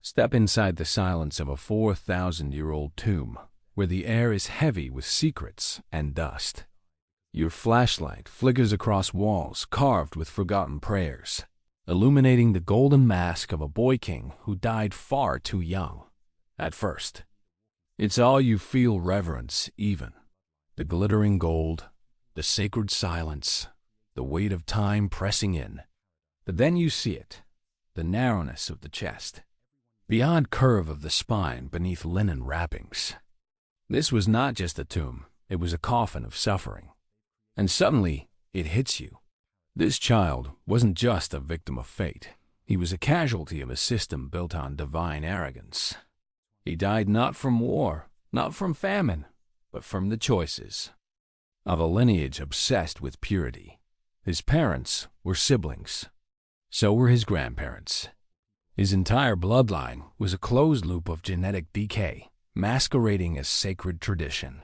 Step inside the silence of a 4,000-year-old tomb, where the air is heavy with secrets and dust. Your flashlight flickers across walls carved with forgotten prayers, illuminating the golden mask of a boy king who died far too young. At first, it's all you feel: reverence even. The glittering gold, the sacred silence, the weight of time pressing in. But then you see it, the narrowness of the chest, beyond curve of the spine beneath linen wrappings. This was not just a tomb, it was a coffin of suffering. And suddenly, it hits you. This child wasn't just a victim of fate. He was a casualty of a system built on divine arrogance. He died not from war, not from famine, but from the choices of a lineage obsessed with purity. His parents were siblings. So were his grandparents. His entire bloodline was a closed loop of genetic decay, masquerading as sacred tradition.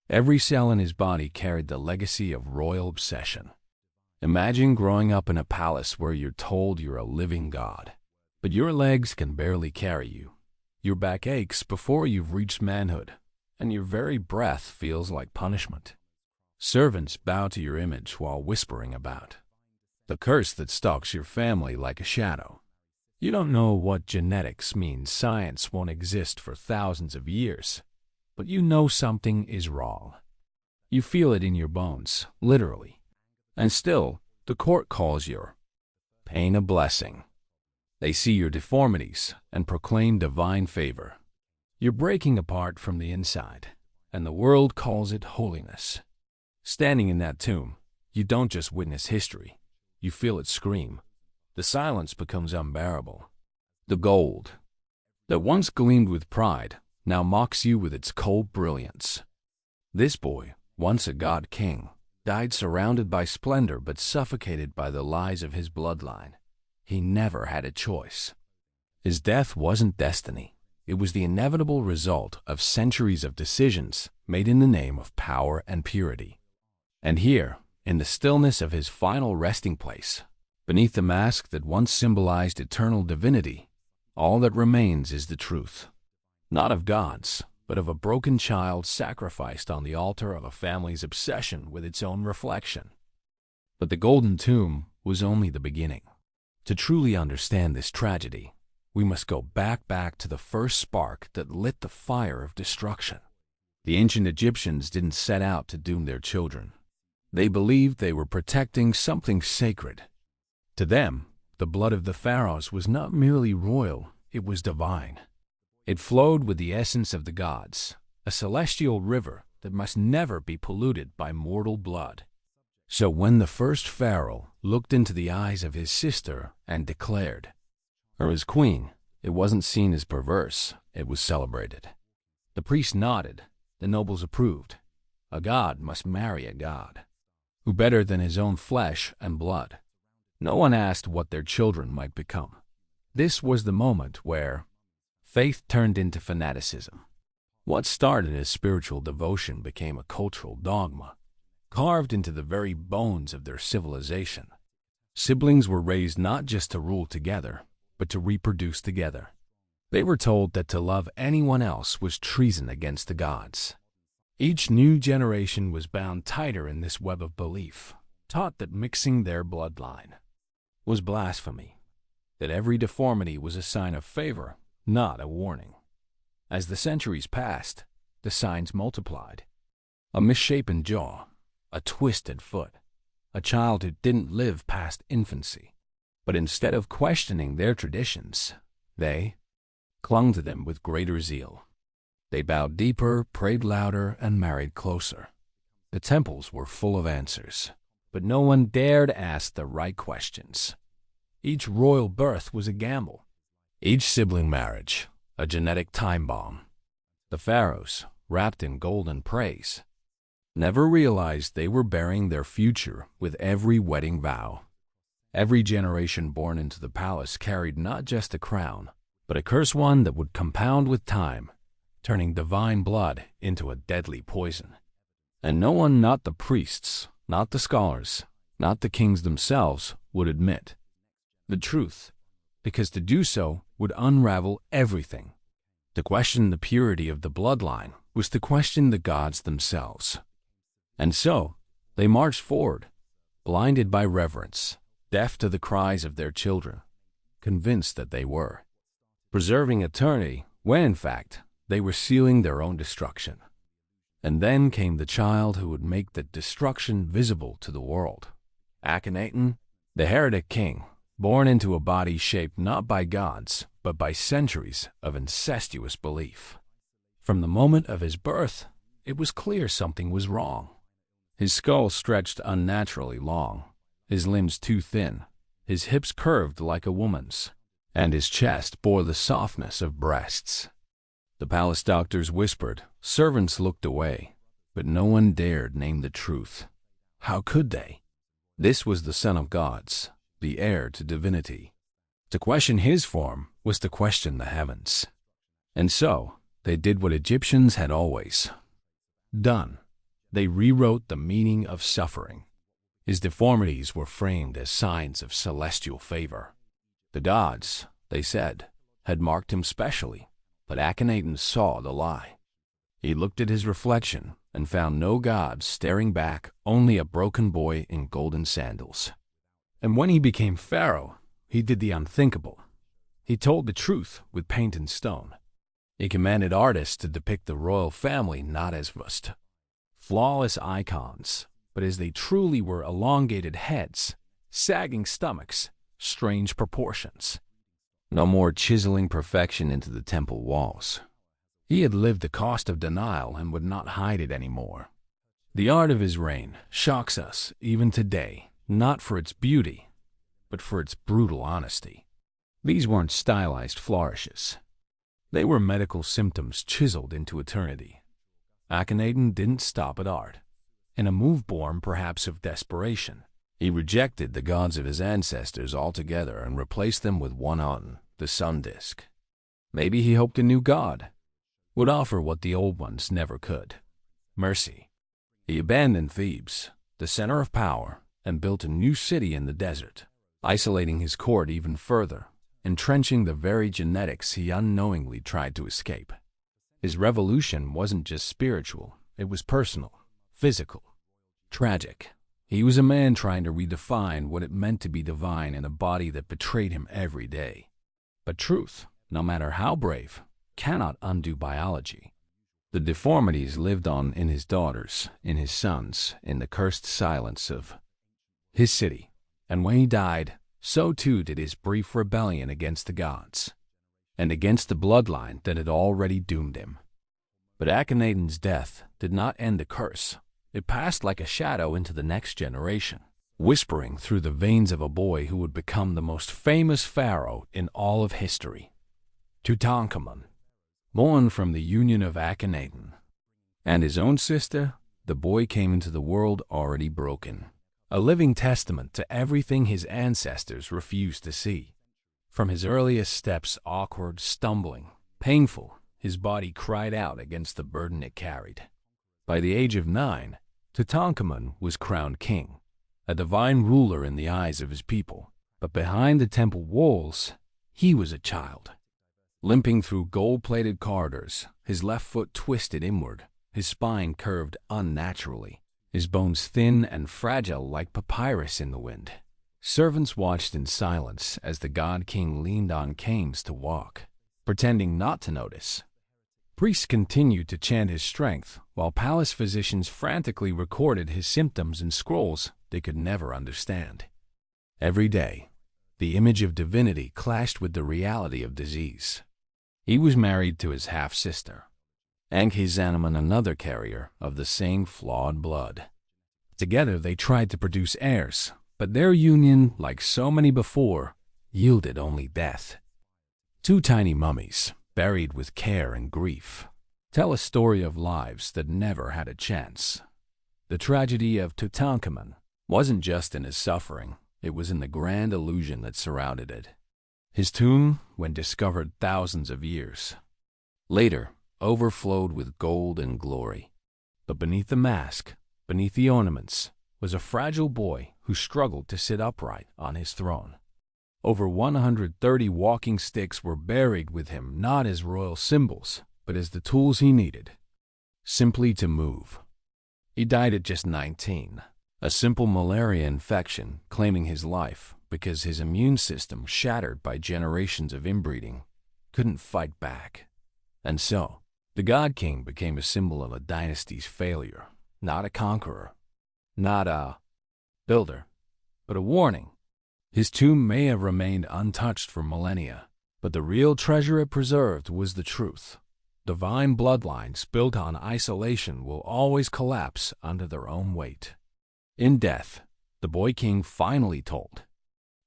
Every cell in his body carried the legacy of royal obsession. Imagine growing up in a palace where you're told you're a living god, but your legs can barely carry you. Your back aches before you've reached manhood, and your very breath feels like punishment. Servants bow to your image while whispering about the curse that stalks your family like a shadow. You don't know what genetics means. Science won't exist for thousands of years, but you know something is wrong. You feel it in your bones, literally. And still, the court calls your pain a blessing. They see your deformities and proclaim divine favor. You're breaking apart from the inside, and the world calls it holiness. Standing in that tomb, you don't just witness history, you feel it scream. The silence becomes unbearable. The gold that once gleamed with pride now mocks you with its cold brilliance. This boy, once a god king, died surrounded by splendor but suffocated by the lies of his bloodline. He never had a choice. His death wasn't destiny. It was the inevitable result of centuries of decisions made in the name of power and purity. And here, in the stillness of his final resting place, beneath the mask that once symbolized eternal divinity, all that remains is the truth. Not of gods, but of a broken child sacrificed on the altar of a family's obsession with its own reflection. But the golden tomb was only the beginning. To truly understand this tragedy, we must go back to the first spark that lit the fire of destruction. The ancient Egyptians didn't set out to doom their children. They believed they were protecting something sacred. To them, the blood of the pharaohs was not merely royal, it was divine. It flowed with the essence of the gods, a celestial river that must never be polluted by mortal blood. So when the first pharaoh looked into the eyes of his sister and declared her as queen, it wasn't seen as perverse, it was celebrated. The priests nodded, the nobles approved. A god must marry a god. Who better than his own flesh and blood? No one asked what their children might become. This was the moment where faith turned into fanaticism. What started as spiritual devotion became a cultural dogma, carved into the very bones of their civilization. Siblings were raised not just to rule together, but to reproduce together. They were told that to love anyone else was treason against the gods. Each new generation was bound tighter in this web of belief, taught that mixing their bloodline was blasphemy, that every deformity was a sign of favor, not a warning. As the centuries passed, the signs multiplied. A misshapen jaw, a twisted foot, a child who didn't live past infancy. But instead of questioning their traditions, they clung to them with greater zeal. They bowed deeper, prayed louder, and married closer. The temples were full of answers, but no one dared ask the right questions. Each royal birth was a gamble. Each sibling marriage, a genetic time bomb. The pharaohs, wrapped in golden praise, never realized they were burying their future with every wedding vow. Every generation born into the palace carried not just a crown, but a cursed one that would compound with time, turning divine blood into a deadly poison. And no one, not the priests, not the scholars, not the kings themselves, would admit the truth, because to do so would unravel everything. To question the purity of the bloodline was to question the gods themselves. And so, they marched forward, blinded by reverence, deaf to the cries of their children, convinced that they were preserving eternity when, in fact, they were sealing their own destruction. And then came the child who would make that destruction visible to the world. Akhenaten, the heretic king, born into a body shaped not by gods, but by centuries of incestuous belief. From the moment of his birth, it was clear something was wrong. His skull stretched unnaturally long, his limbs too thin, his hips curved like a woman's, and his chest bore the softness of breasts. The palace doctors whispered, servants looked away, but no one dared name the truth. How could they? This was the son of gods, the heir to divinity. To question his form was to question the heavens. And so, they did what Egyptians had always done. They rewrote the meaning of suffering. His deformities were framed as signs of celestial favor. The gods, they said, had marked him specially, but Akhenaten saw the lie. He looked at his reflection and found no gods staring back, only a broken boy in golden sandals. And when he became pharaoh, he did the unthinkable. He told the truth with paint and stone. He commanded artists to depict the royal family not as just flawless icons, but as they truly were: elongated heads, sagging stomachs, strange proportions. No more chiseling perfection into the temple walls. He had lived the cost of denial and would not hide it anymore. The art of his reign shocks us even today, not for its beauty, but for its brutal honesty. These weren't stylized flourishes. They were medical symptoms chiseled into eternity. Akhenaten didn't stop at art. In a move born perhaps of desperation, he rejected the gods of his ancestors altogether and replaced them with one, the sun disk. Maybe he hoped a new god would offer what the old ones never could: mercy. He abandoned Thebes, the center of power, and built a new city in the desert, isolating his court even further, entrenching the very genetics he unknowingly tried to escape. His revolution wasn't just spiritual, it was personal, physical, tragic. He was a man trying to redefine what it meant to be divine in a body that betrayed him every day. But truth, no matter how brave, cannot undo biology. The deformities lived on in his daughters, in his sons, in the cursed silence of his city. And when he died, so too did his brief rebellion against the gods, and against the bloodline that had already doomed him. But Akhenaten's death did not end the curse. It passed like a shadow into the next generation, whispering through the veins of a boy who would become the most famous pharaoh in all of history: Tutankhamun, born from the union of Akhenaten and his own sister. The boy came into the world already broken, a living testament to everything his ancestors refused to see. From his earliest steps, awkward, stumbling, painful, his body cried out against the burden it carried. By the age of 9, Tutankhamun was crowned king, a divine ruler in the eyes of his people. But behind the temple walls, he was a child, limping through gold-plated corridors, his left foot twisted inward, his spine curved unnaturally, his bones thin and fragile like papyrus in the wind. Servants watched in silence as the god-king leaned on canes to walk, pretending not to notice. Priests continued to chant his strength, while palace physicians frantically recorded his symptoms in scrolls they could never understand. Every day, the image of divinity clashed with the reality of disease. He was married to his half-sister, Ankhesenamun, another carrier of the same flawed blood. Together they tried to produce heirs, but their union, like so many before, yielded only death. Two tiny mummies, buried with care and grief, tell a story of lives that never had a chance. The tragedy of Tutankhamun wasn't just in his suffering, it was in the grand illusion that surrounded it. His tomb, when discovered thousands of years later, overflowed with gold and glory. But beneath the mask, beneath the ornaments, was a fragile boy who struggled to sit upright on his throne. Over 130 walking sticks were buried with him not as royal symbols, but as the tools he needed, simply to move. He died at just 19, a simple malaria infection claiming his life because his immune system, shattered by generations of inbreeding, couldn't fight back. And so, the God King became a symbol of a dynasty's failure, not a conqueror, not a builder, but a warning. His tomb may have remained untouched for millennia, but the real treasure it preserved was the truth. Divine bloodlines built on isolation will always collapse under their own weight. In death, the boy king finally told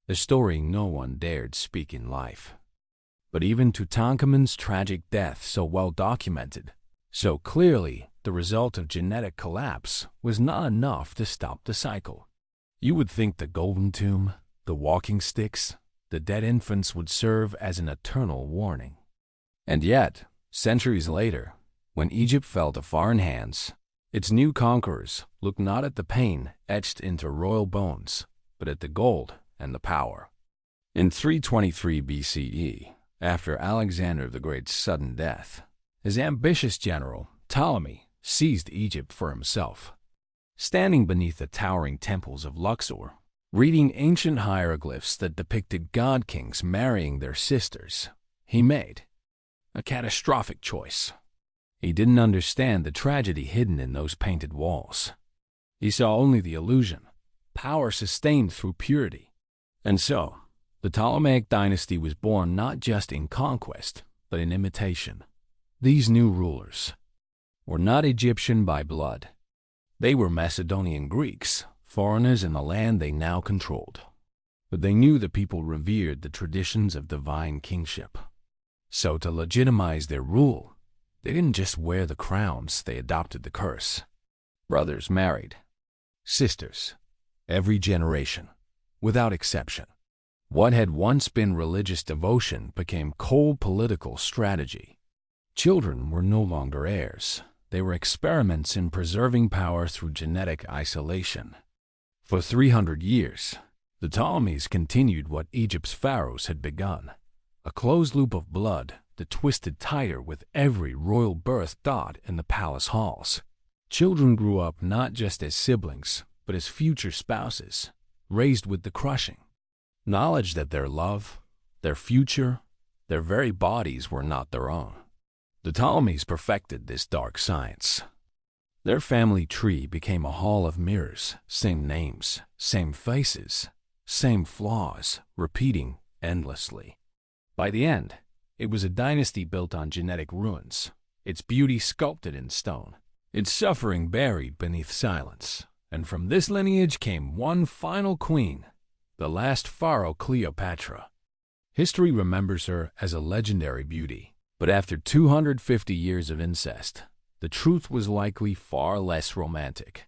the story no one dared speak in life. But even Tutankhamun's tragic death, so well documented, so clearly the result of genetic collapse, was not enough to stop the cycle. You would think the golden tomb, the walking sticks, the dead infants would serve as an eternal warning. And yet, centuries later, when Egypt fell to foreign hands, its new conquerors looked not at the pain etched into royal bones, but at the gold and the power. In 323 BCE, after Alexander the Great's sudden death, his ambitious general, Ptolemy, seized Egypt for himself. Standing beneath the towering temples of Luxor, reading ancient hieroglyphs that depicted god kings marrying their sisters, he made a catastrophic choice. He didn't understand the tragedy hidden in those painted walls. He saw only the illusion, power sustained through purity. And so, the Ptolemaic dynasty was born not just in conquest, but in imitation. These new rulers were not Egyptian by blood. They were Macedonian Greeks, foreigners in the land they now controlled. But they knew the people revered the traditions of divine kingship. So to legitimize their rule, they didn't just wear the crowns, they adopted the curse. Brothers married sisters, every generation, without exception. What had once been religious devotion became cold political strategy. Children were no longer heirs. They were experiments in preserving power through genetic isolation. For 300 years, the Ptolemies continued what Egypt's pharaohs had begun, a closed loop of blood that twisted tighter with every royal birth dot in the palace halls. Children grew up not just as siblings, but as future spouses, raised with the crushing knowledge that their love, their future, their very bodies were not their own. The Ptolemies perfected this dark science. Their family tree became a hall of mirrors, same names, same faces, same flaws, repeating endlessly. By the end, it was a dynasty built on genetic ruins, its beauty sculpted in stone, its suffering buried beneath silence. And from this lineage came one final queen, the last pharaoh Cleopatra. History remembers her as a legendary beauty, but after 250 years of incest, the truth was likely far less romantic.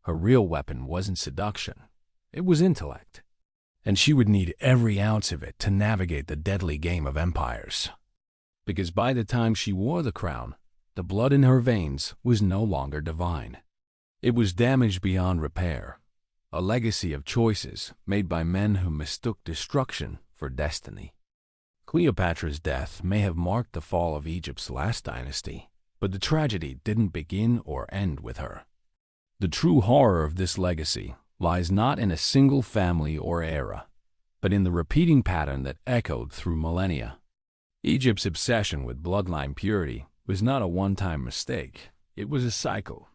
Her real weapon wasn't seduction, it was intellect. And she would need every ounce of it to navigate the deadly game of empires. Because by the time she wore the crown, the blood in her veins was no longer divine. It was damaged beyond repair, a legacy of choices made by men who mistook destruction for destiny. Cleopatra's death may have marked the fall of Egypt's last dynasty, but the tragedy didn't begin or end with her. The true horror of this legacy lies not in a single family or era, but in the repeating pattern that echoed through millennia. Egypt's obsession with bloodline purity was not a one-time mistake. It was a cycle,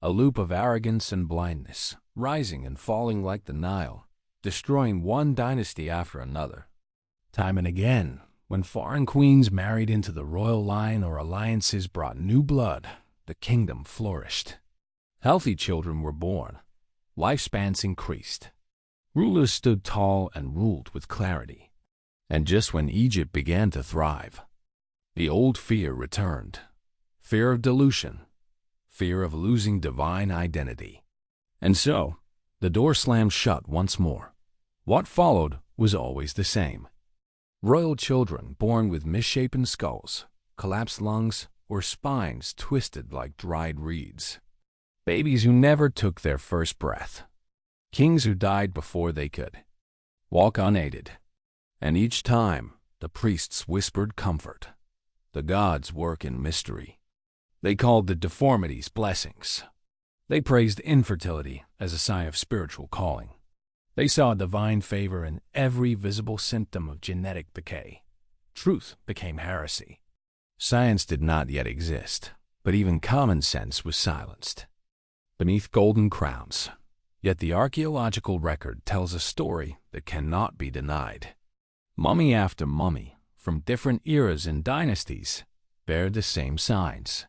a loop of arrogance and blindness, rising and falling like the Nile, destroying one dynasty after another. Time and again, when foreign queens married into the royal line or alliances brought new blood, the kingdom flourished. Healthy children were born. Lifespans increased. Rulers stood tall and ruled with clarity. And just when Egypt began to thrive, the old fear returned. Fear of dilution. Fear of losing divine identity. And so, the door slammed shut once more. What followed was always the same. Royal children born with misshapen skulls, collapsed lungs, or spines twisted like dried reeds. Babies who never took their first breath. Kings who died before they could walk unaided. And each time, the priests whispered comfort. The gods work in mystery. They called the deformities blessings. They praised infertility as a sign of spiritual calling. They saw divine favor in every visible symptom of genetic decay. Truth became heresy. Science did not yet exist, but even common sense was silenced. Beneath golden crowns, yet the archaeological record tells a story that cannot be denied. Mummy after mummy, from different eras and dynasties, bear the same signs.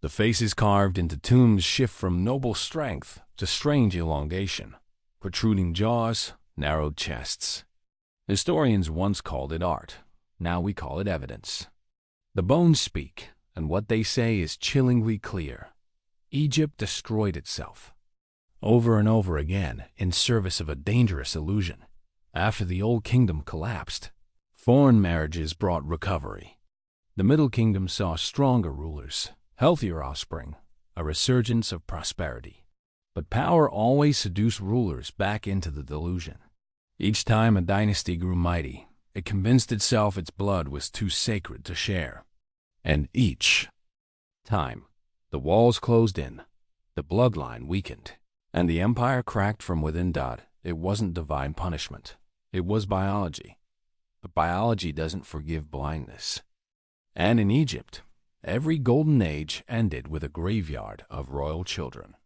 The faces carved into tombs shift from noble strength to strange elongation, protruding jaws, narrowed chests. Historians once called it art. Now we call it evidence. The bones speak, and what they say is chillingly clear. Egypt destroyed itself, over and over again, in service of a dangerous illusion. After the Old Kingdom collapsed, foreign marriages brought recovery. The Middle Kingdom saw stronger rulers, healthier offspring, a resurgence of prosperity. But power always seduced rulers back into the delusion. Each time a dynasty grew mighty, it convinced itself its blood was too sacred to share. And each time, the walls closed in, the bloodline weakened, and the empire cracked from within. It wasn't divine punishment. It was biology. But biology doesn't forgive blindness. And in Egypt, every golden age ended with a graveyard of royal children,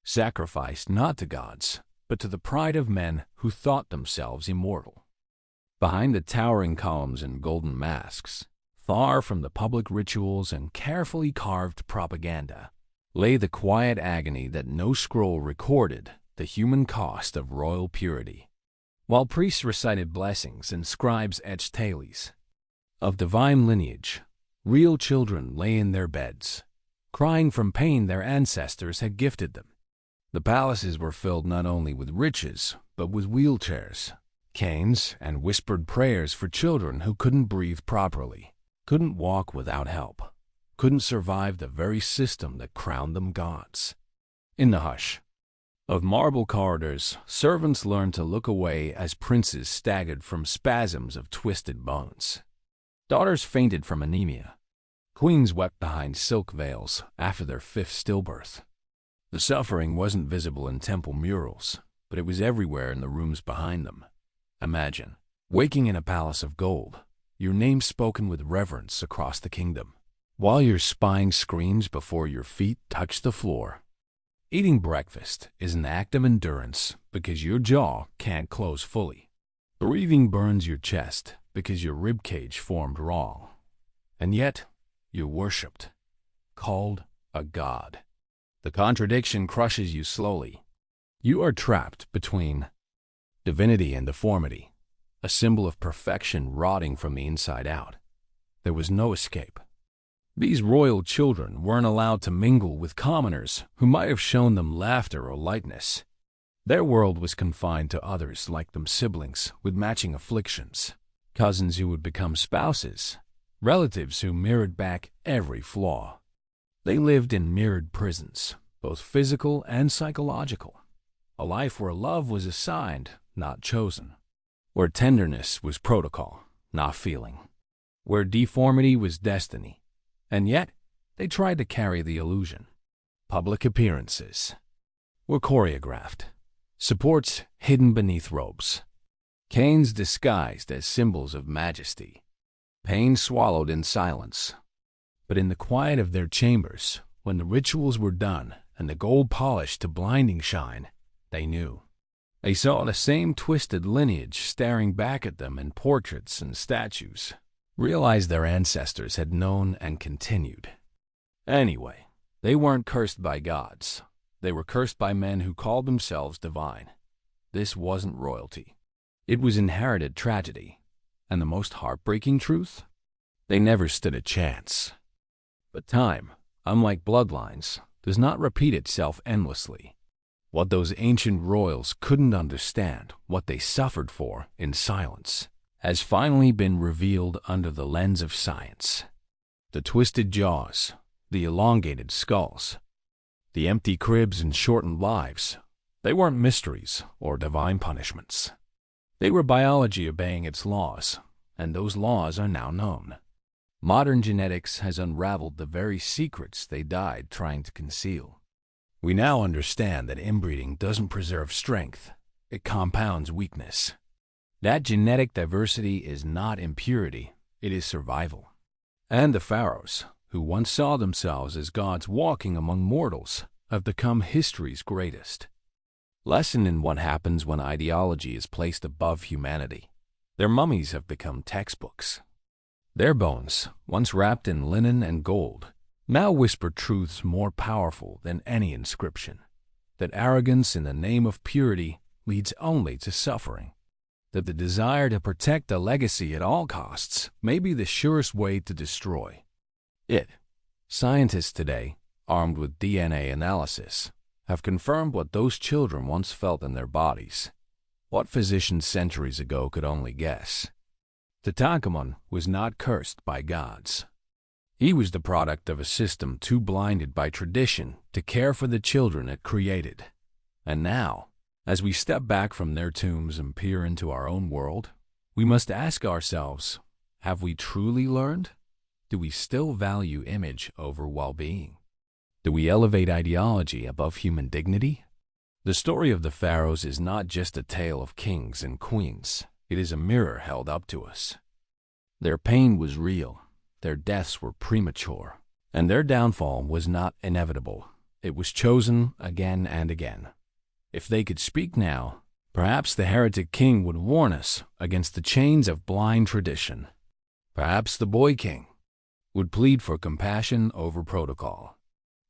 sacrificed not to gods, but to the pride of men who thought themselves immortal. Behind the towering columns and golden masks, far from the public rituals and carefully carved propaganda, lay the quiet agony that no scroll recorded the human cost of royal purity. While priests recited blessings and scribes etched tales of divine lineage, real children lay in their beds, crying from pain their ancestors had gifted them. The palaces were filled not only with riches, but with wheelchairs, canes, and whispered prayers for children who couldn't breathe properly, couldn't walk without help, couldn't survive the very system that crowned them gods. In the hush of marble corridors, servants learned to look away as princes staggered from spasms of twisted bones. Daughters fainted from anemia. Queens wept behind silk veils after their fifth stillbirth. The suffering wasn't visible in temple murals, but it was everywhere in the rooms behind them. Imagine waking in a palace of gold, your name spoken with reverence across the kingdom, while your spine screams before your feet touch the floor. Eating breakfast is an act of endurance because your jaw can't close fully. Breathing burns your chest because your ribcage formed wrong. And yet, you're worshipped, called a god. The contradiction crushes you slowly. You are trapped between divinity and deformity, a symbol of perfection rotting from the inside out. There was no escape. These royal children weren't allowed to mingle with commoners who might have shown them laughter or lightness. Their world was confined to others like them, siblings with matching afflictions, cousins who would become spouses, relatives who mirrored back every flaw. They lived in mirrored prisons, both physical and psychological. A life where love was assigned, not chosen. Where tenderness was protocol, not feeling. Where deformity was destiny. And yet, they tried to carry the illusion. Public appearances were choreographed, supports hidden beneath robes, canes disguised as symbols of majesty, pain swallowed in silence. But in the quiet of their chambers, when the rituals were done and the gold polished to blinding shine, they knew. They saw the same twisted lineage staring back at them in portraits and statues, realized their ancestors had known and continued. Anyway, they weren't cursed by gods. They were cursed by men who called themselves divine. This wasn't royalty. It was inherited tragedy. And the most heartbreaking truth? They never stood a chance. But time, unlike bloodlines, does not repeat itself endlessly. What those ancient royals couldn't understand, what they suffered for in silence, has finally been revealed under the lens of science. The twisted jaws, the elongated skulls, the empty cribs and shortened lives, they weren't mysteries or divine punishments. They were biology obeying its laws, and those laws are now known. Modern genetics has unraveled the very secrets they died trying to conceal. We now understand that inbreeding doesn't preserve strength, it compounds weakness. That genetic diversity is not impurity, it is survival. And the pharaohs, who once saw themselves as gods walking among mortals, have become history's greatest. Lesson in what happens when ideology is placed above humanity. Their mummies have become textbooks. Their bones, once wrapped in linen and gold, now whisper truths more powerful than any inscription. That arrogance in the name of purity leads only to suffering. That the desire to protect a legacy at all costs may be the surest way to destroy it. Scientists today, armed with DNA analysis, have confirmed what those children once felt in their bodies, what physicians centuries ago could only guess. Tutankhamun was not cursed by gods. He was the product of a system too blinded by tradition to care for the children it created. And now, as we step back from their tombs and peer into our own world, we must ask ourselves, have we truly learned? Do we still value image over well-being? Do we elevate ideology above human dignity? The story of the pharaohs is not just a tale of kings and queens. It is a mirror held up to us. Their pain was real, their deaths were premature, and their downfall was not inevitable. It was chosen again and again. If they could speak now, perhaps the heretic king would warn us against the chains of blind tradition. Perhaps the boy king would plead for compassion over protocol.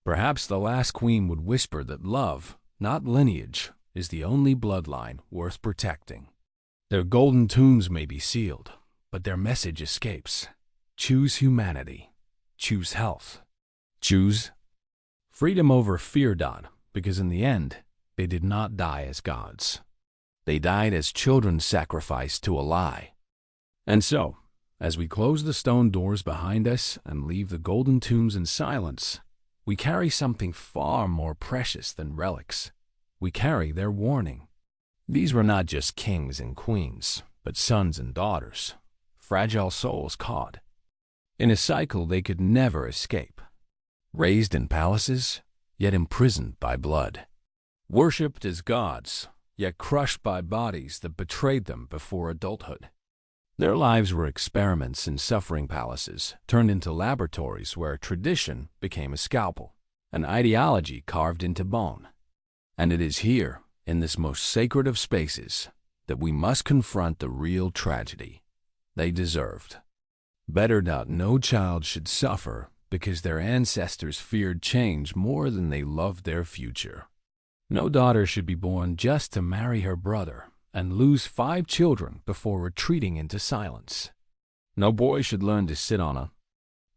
Perhaps the last queen would whisper that love, not lineage, is the only bloodline worth protecting. Their golden tombs may be sealed, but their message escapes. Choose humanity. Choose health. Choose freedom over fear. Because in the end, they did not die as gods. They died as children sacrificed to a lie. And so, as we close the stone doors behind us and leave the golden tombs in silence, we carry something far more precious than relics. We carry their warning. These were not just kings and queens, but sons and daughters, fragile souls caught in a cycle they could never escape. Raised in palaces, yet imprisoned by blood. Worshipped as gods, yet crushed by bodies that betrayed them before adulthood. Their lives were experiments in suffering palaces, turned into laboratories where tradition became a scalpel, an ideology carved into bone. And it is here, in this most sacred of spaces, that we must confront the real tragedy they deserved. Better that no child should suffer because their ancestors feared change more than they loved their future. No daughter should be born just to marry her brother and lose 5 children before retreating into silence. No boy should learn to sit on a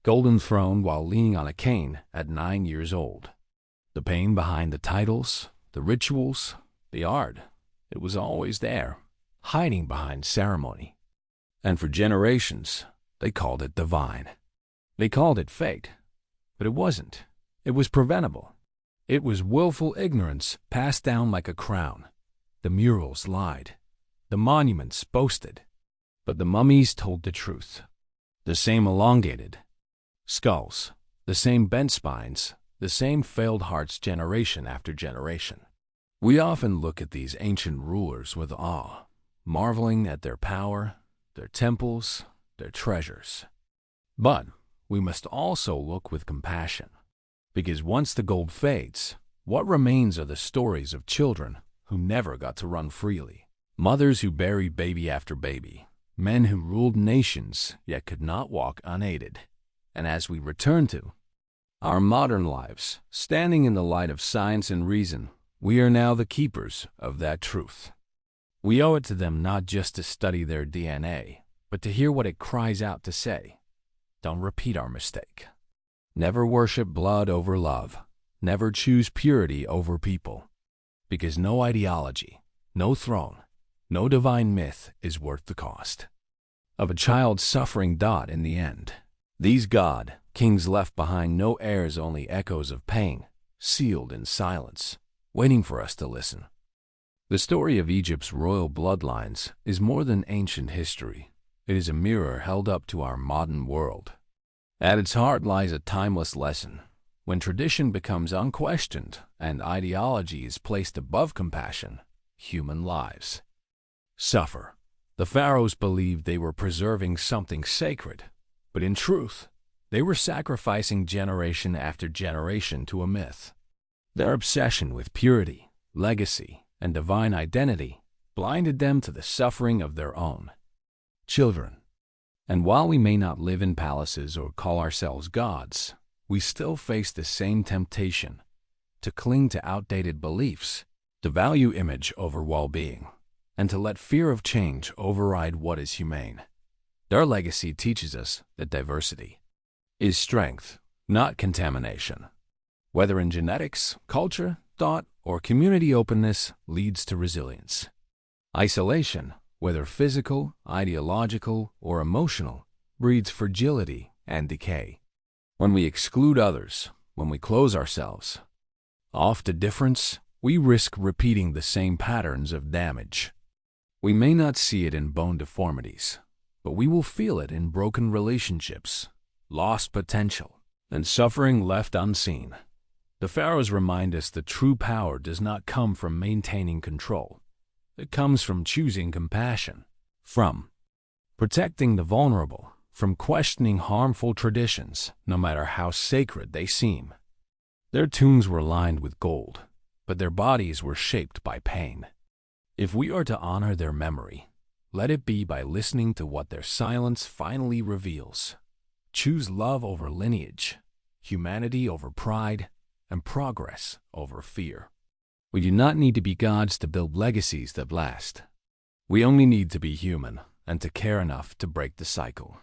golden throne while leaning on a cane at 9 years old. The pain behind the titles, the rituals, the art, it was always there, hiding behind ceremony. And for generations, they called it divine. They called it fate, but it wasn't. It was preventable. It was willful ignorance passed down like a crown. The murals lied. The monuments boasted. But the mummies told the truth. The same elongated skulls, the same bent spines, the same failed hearts generation after generation. We often look at these ancient rulers with awe, marveling at their power, their temples, their treasures. But we must also look with compassion, because once the gold fades, what remains are the stories of children who never got to run freely, mothers who buried baby after baby, men who ruled nations yet could not walk unaided. And as we return to our modern lives, standing in the light of science and reason, we are now the keepers of that truth. We owe it to them not just to study their DNA, but to hear what it cries out to say. Don't repeat our mistake. Never worship blood over love. Never choose purity over people. Because no ideology, no throne, no divine myth is worth the cost of a child suffering in the end. These kings left behind no heirs, only echoes of pain, sealed in silence, waiting for us to listen. The story of Egypt's royal bloodlines is more than ancient history. It is a mirror held up to our modern world. At its heart lies a timeless lesson. When tradition becomes unquestioned and ideology is placed above compassion, human lives suffer. The pharaohs believed they were preserving something sacred, but in truth, they were sacrificing generation after generation to a myth. Their obsession with purity, legacy, and divine identity blinded them to the suffering of their own children. And while we may not live in palaces or call ourselves gods, we still face the same temptation to cling to outdated beliefs, to value image over well-being, and to let fear of change override what is humane. Their legacy teaches us that diversity is strength, not contamination. Whether in genetics, culture, thought, or community openness leads to resilience. Isolation, whether physical, ideological, or emotional, breeds fragility and decay. When we exclude others, when we close ourselves off to difference, we risk repeating the same patterns of damage. We may not see it in bone deformities, but we will feel it in broken relationships, lost potential, and suffering left unseen. The pharaohs remind us that true power does not come from maintaining control. It comes from choosing compassion, from protecting the vulnerable, from questioning harmful traditions, no matter how sacred they seem. Their tombs were lined with gold, but their bodies were shaped by pain. If we are to honor their memory, let it be by listening to what their silence finally reveals. Choose love over lineage, humanity over pride, and progress over fear. We do not need to be gods to build legacies that last. We only need to be human and to care enough to break the cycle.